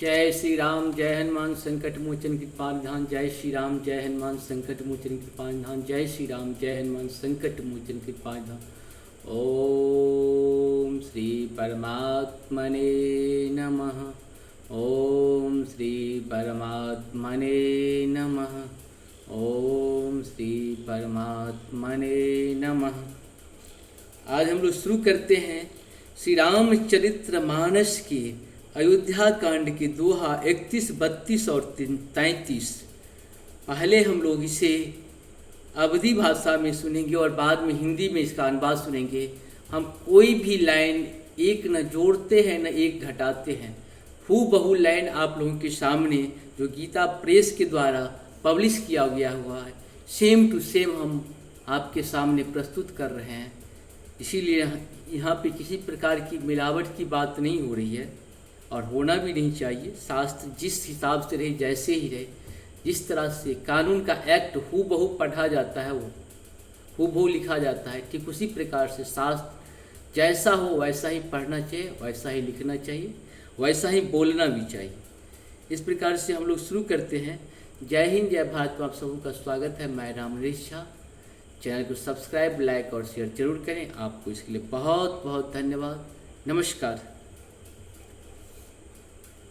जय श्री राम, जय हनुमान संकट मोचन कृपाल निधान। जय श्री राम, जय हनुमान संकट मोचन कृपाल निधान। जय श्री राम, जय हनुमान संकट मोचन कृपाल निधान। ओम श्री परमात्मने नमः। ओम श्री परमात्मने नमः। ओम श्री परमात्मने नमः। आज हम लोग शुरू करते हैं श्री रामचरित्र मानस के अयोध्या कांड के दोहा 31, 32 और 33। पहले हम लोग इसे अवधी भाषा में सुनेंगे और बाद में हिंदी में इसका अनुवाद सुनेंगे। हम कोई भी लाइन एक न जोड़ते हैं न एक घटाते हैं। हूबहू लाइन आप लोगों के सामने जो गीता प्रेस के द्वारा पब्लिश किया गया हुआ है, सेम टू सेम हम आपके सामने प्रस्तुत कर रहे हैं। इसीलिए यहाँ पे किसी प्रकार की मिलावट की बात नहीं हो रही है और होना भी नहीं चाहिए। शास्त्र जिस हिसाब से रहे, जैसे ही रहे, जिस तरह से कानून का एक्ट हूबहू पढ़ा जाता है, वो हूबहू लिखा जाता है, ठीक उसी प्रकार से शास्त्र जैसा हो वैसा ही पढ़ना चाहिए, वैसा ही लिखना चाहिए, वैसा ही बोलना भी चाहिए। इस प्रकार से हम लोग शुरू करते हैं। जय हिंद, जय भारत में आप सबका स्वागत है। मैं राम नरेश झा। चैनल को सब्सक्राइब, लाइक और शेयर जरूर करें। आपको इसके लिए बहुत बहुत धन्यवाद। नमस्कार।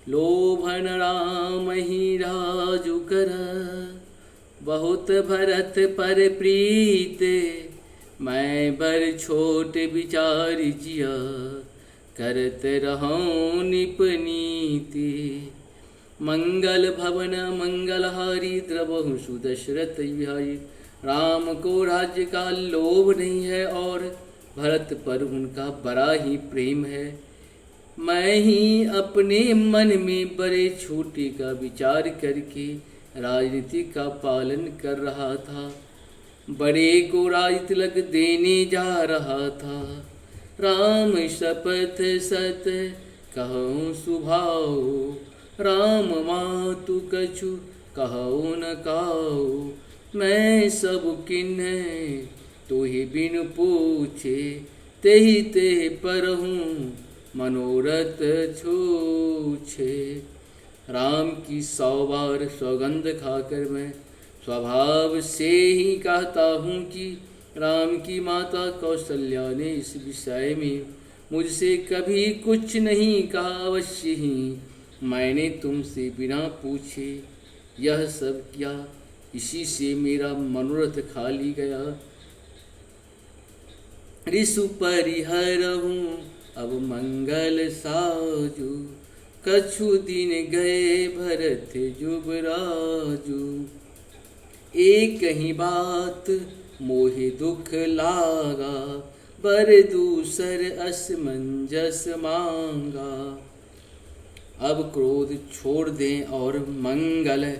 लोभन राम ही राजु कर, बहुत भरत पर प्रीत। मैं बर छोट विचार जिया, करत रहूं निपनीति। मंगल भवन मंगलहारी, द्रवहु सुदशरथ बिहारी। राम को राज्य का लोभ नहीं है और भरत पर उनका बड़ा ही प्रेम है। मैं ही अपने मन में बड़े छोटे का विचार करके राजनीति का पालन कर रहा था। बड़े को राज तिलक देने जा रहा था। राम शपथ सत कहूँ सुभाओ, राम मातु कछु कहूँ न काओ। मैं सब किन्ह तो ही बिन पूछे, तेहि ते पर हूँ मनोरथ छूछे। राम की 100 बार सौगंध खाकर मैं स्वभाव से ही कहता हूँ कि राम की माता कौशल्या ने इस विषय में मुझसे कभी कुछ नहीं कहा। अवश्य ही मैंने तुमसे बिना पूछे यह सब किया, इसी से मेरा मनोरथ खाली गया। ऋषु परिहरहूँ अब मंगल साजू, कछु दिन गए भरत जुबराजू। एक ही बात मोहे दुख लागा, बर दूसर असमंजस मांगा। अब क्रोध छोड़ दें और मंगल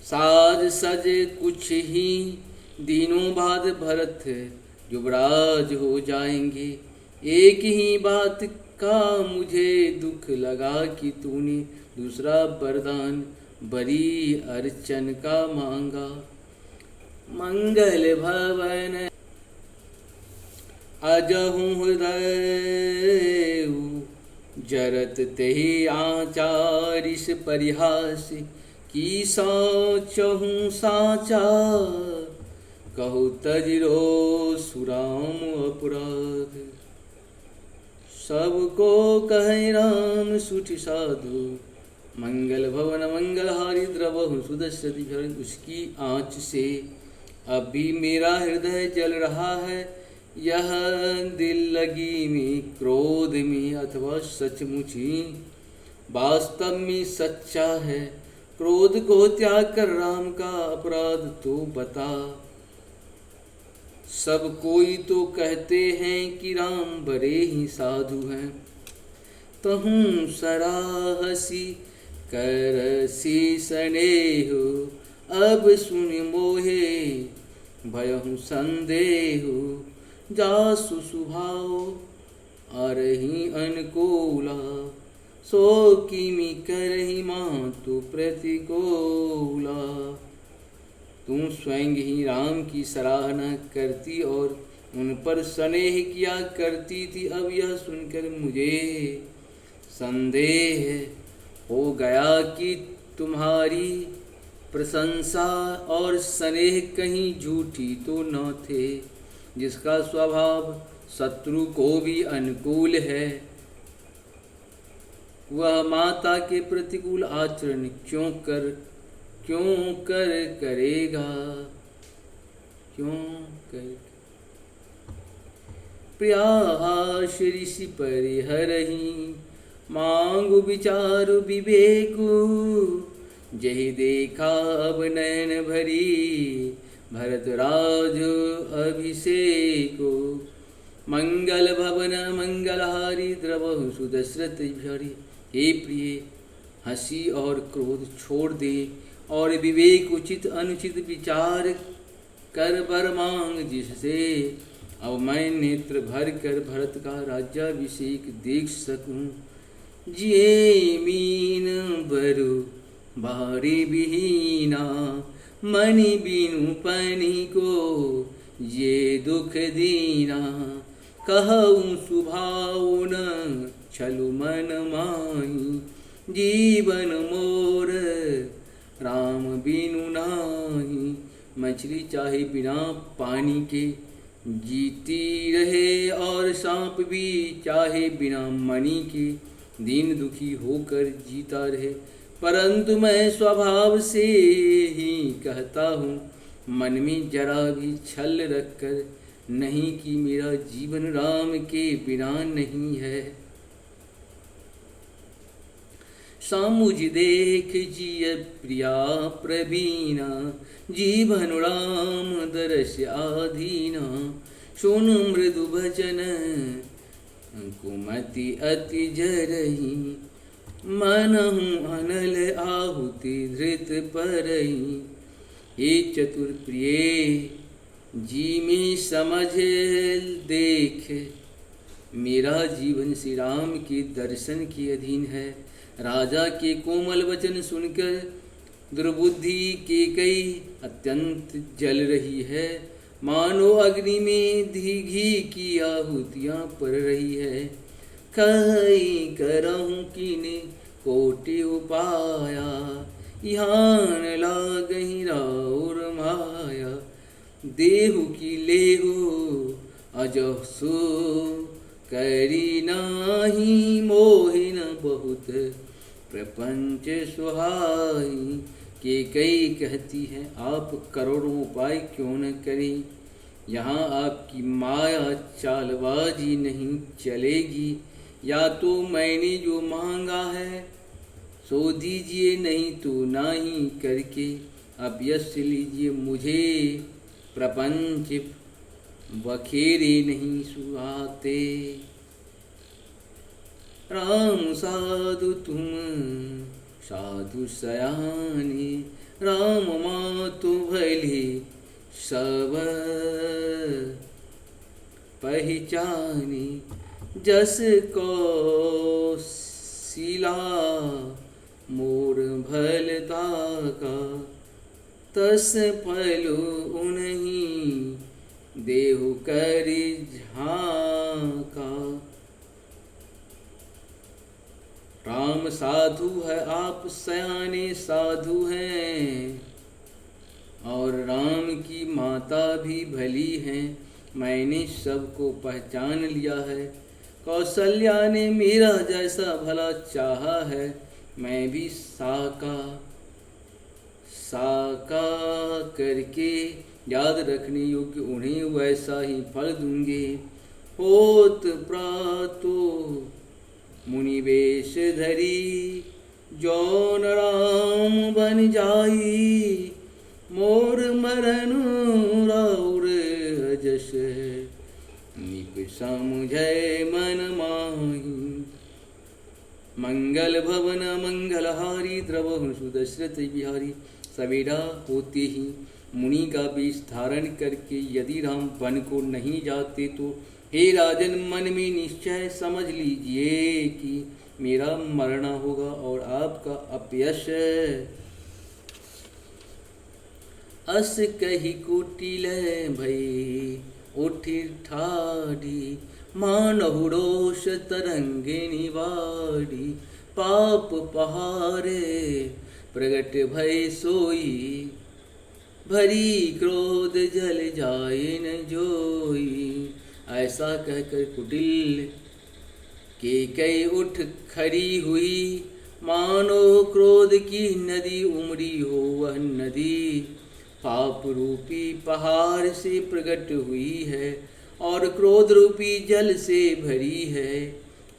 साज सज, कुछ ही दिनों बाद भरत युवराज हो जाएंगे। एक ही बात का मुझे दुख लगा कि तूने दूसरा वरदान बड़ी अर्चन का मांगा। मंगल भवन अजहूँ हृदय, जरत तेहि आचारिस परिहास। की सोचहूँ साचा, कहु तजिरो सुराम अपराध। सबको कहे राम सुठ साधु, मंगल भवन मंगलहारी। द्रवहु सुदशरथ बिहारी। उसकी आँच से अब भी मेरा हृदय जल रहा है। यह दिल लगी में, क्रोध में अथवा सचमुच ही वास्तव में सच्चा है। क्रोध को त्याग कर राम का अपराध तो बता। सब कोई तो कहते हैं कि राम बड़े ही साधु हैं, तहूँ सराहसी करसी स्नेह। अब सुन मोहे भयहु संदेह, जासु सुभाओ अरहि अनुकूला। सो किमि करहि मातु प्रतिकूला। तुम स्वयं ही राम की सराहना करती और उन पर स्नेह किया करती थी। अब यह सुनकर मुझे संदेह हो गया कि तुम्हारी प्रशंसा और स्नेह कहीं झूठी तो न थे। जिसका स्वभाव शत्रु को भी अनुकूल है, वह माता के प्रतिकूल आचरण क्यों कर करेगा, क्यों कर। प्रयास ऋषि परिहरहि, मांगु विचार विवेकु। जहि देखा अब नयन भरी, भरतराज अभिषेको। मंगल भवन मंगलहारी, द्रवहु सुदशरथ बिहारी। हे प्रिय, हंसी और क्रोध छोड़ दे और विवेक उचित अनुचित विचार कर वर मांग, जिससे अब मैं नेत्र भर कर भरत का राज्याभिषेक देख सकूं। जिये मीन बरु बारी विहीना, मणि बिनु पनि को ये दुख दीना। कहूँ सुभाव न छलु मन माही, जीवन मोर राम बिनु नाही। मछली चाहे बिना पानी के जीती रहे, और सांप भी चाहे बिना मणि के दीन दुखी होकर जीता रहे। परंतु मैं स्वभाव से ही कहता हूँ, मन में जरा भी छल रखकर नहीं, कि मेरा जीवन राम के बिना नहीं है। सामुझ देख जिय प्रिया प्रवीणा, जीवन राम दरस आधीना। सुन मृदु भजन कुमति अति जरही, मनहु अनल आहुति धृत परही। हे चतुर प्रिय, जी में समझ देख, मेरा जीवन श्री राम के दर्शन के अधीन है। राजा के कोमल वचन सुनकर दुर्बुद्धि के कई अत्यंत जल रही है, मानो अग्नि में घी की आहुतियाँ पड़ रही है। कहीं करहूँ कीने कोटि उपाया, यहाँ लागहि राउर माया। देहु की लेहु अजसु करी नाही, मोहिन बहुत प्रपंच सुहाई। के कई कहती है, आप करोड़ों उपाय क्यों न करें, यहाँ आपकी माया चालबाजी नहीं चलेगी। या तो मैंने जो मांगा है सो दीजिए, नहीं तो नाही करके अभ्यस्त लीजिए। मुझे प्रपंच बखेरे नहीं सुहाते। राम साधु तुम साधु सयाने, राम मातु भले सब पहचाने। जस कौशिला मोर भलता का, तस फल उन्हीं देहु कर झाका। राम साधु है, आप सयाने साधु हैं, और राम की माता भी भली हैं। मैंने सबको पहचान लिया है। कौशल्या ने मेरा जैसा भला चाहा है, मैं भी साका करके याद रखने योग्य उन्हें वैसा ही फल दूंगे। होत प्रातो मुनिवेश धरी, जौन राम बन जाई। मोर मरन राउर जस, निक समुझै मन माही। मंगल भवन मंगलहारी, द्रवहु सुदशरथ बिहारी। सवेरा होते ही मुनि का वेश धारण करके यदि राम वन को नहीं जाते तो हे राजन, मन में निश्चय समझ लीजिए कि मेरा मरना होगा और आपका अपयश। अस कही कुटिल भई उठी ठाढ़ी, मानहु रोष तरंगे निवाड़ी। पाप पहारे प्रगट भय सोई, भरी क्रोध जल जाए न जोई। ऐसा कहकर कुटिल कैकेयी उठ खड़ी हुई, मानो क्रोध की नदी उमड़ी हो वह नदी। पाप रूपी पहाड़ से प्रकट हुई है और क्रोध रूपी जल से भरी है।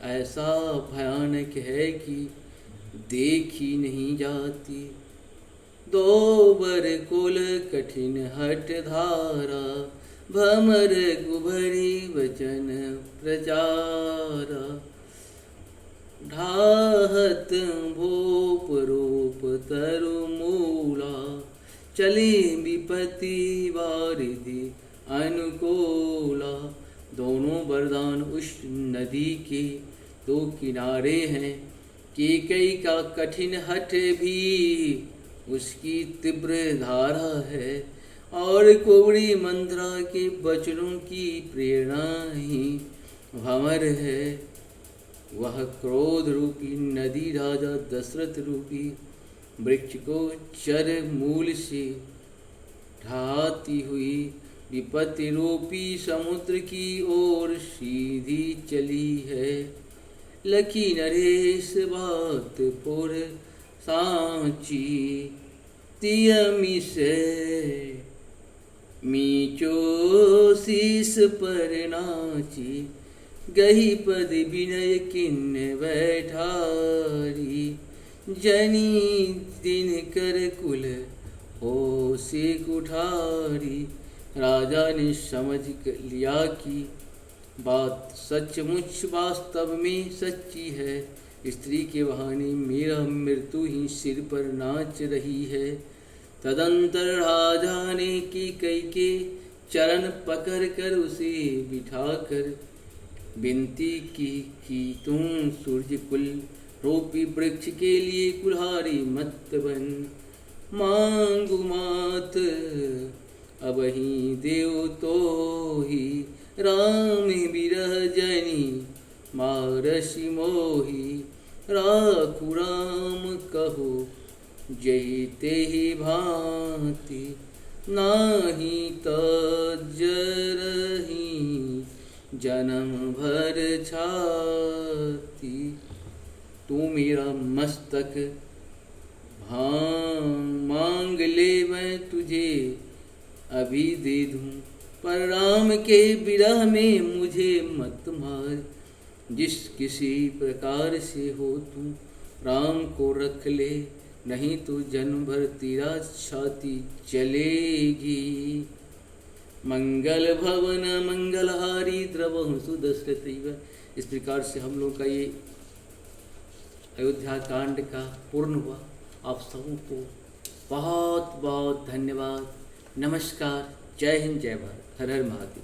ऐसा भयानक है कि देखी नहीं जाती। दो बर कुल कठिन हट धारा, भमर गुभरी वचन प्रचारा। ढाहत भूप रूप तरु मूला, चले विपत्ति वारिधि अनुकूला। दोनों वरदान उस नदी के दो किनारे हैं। कैकेयी का कठिन हठ भी उसकी तीव्र धारा है और कुंवरी मंथरा के वचनों की प्रेरणा ही भंवर है। वह क्रोध रूपी नदी राजा दशरथ रूपी वृक्ष को चर मूल से ढाती हुई विपत्ति रूपी समुद्र की ओर सीधी चली है। लखी नरेश बात पुर सांची, तियमी से मीचो शीस पर नाची। गही पद विनय किन्न बैठारी, जनी दिन कर कुल हो से कुठारी। राजा ने समझ लिया कि बात सचमुच वास्तव में सच्ची है। स्त्री के बहाने मेरा मृत्यु ही सिर पर नाच रही है। तदंतर राजा ने कैकेयी के चरण पकड़ कर उसे बिठाकर विनती की कि तुम सूर्य कुल रूपी वृक्ष के लिए कुल्हारी मत बन। मांगु मात अब ही देव तो ही, राम बिरह जनी मारसी मोही। राखु राम कहो जय ते ही भांति, नाही तजरही जन्म भर छाती। तू मेरा मस्तक मांग ले, मैं तुझे अभी दे दूं। पर राम के विरह में मुझे मत मार। जिस किसी प्रकार से हो तू राम को रख ले, नहीं तो जन्म भर तेरा छाती चलेगी। मंगल भवन मंगलहारी द्रवहु सुदशरथैव। इस प्रकार से हम लोग का ये अयोध्या कांड का पूर्ण हुआ। आप सबको बहुत बहुत धन्यवाद। नमस्कार। जय हिंद, जय भारत। हर हर महादेव।